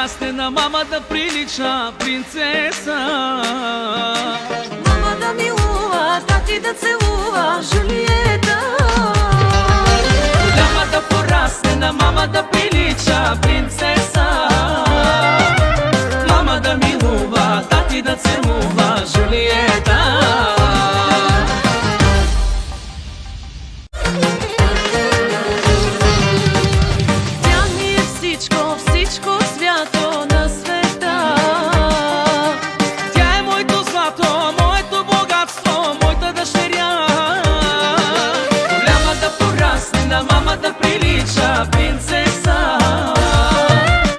porasne, na mama da prilična princesa. Mama da milува, tati da целува, Жулиета. Голяма да порасне, на мама да прилича принцеса. Мама да милува, тати да целува, Жулиета. Тя ми е всичко, всичко свято.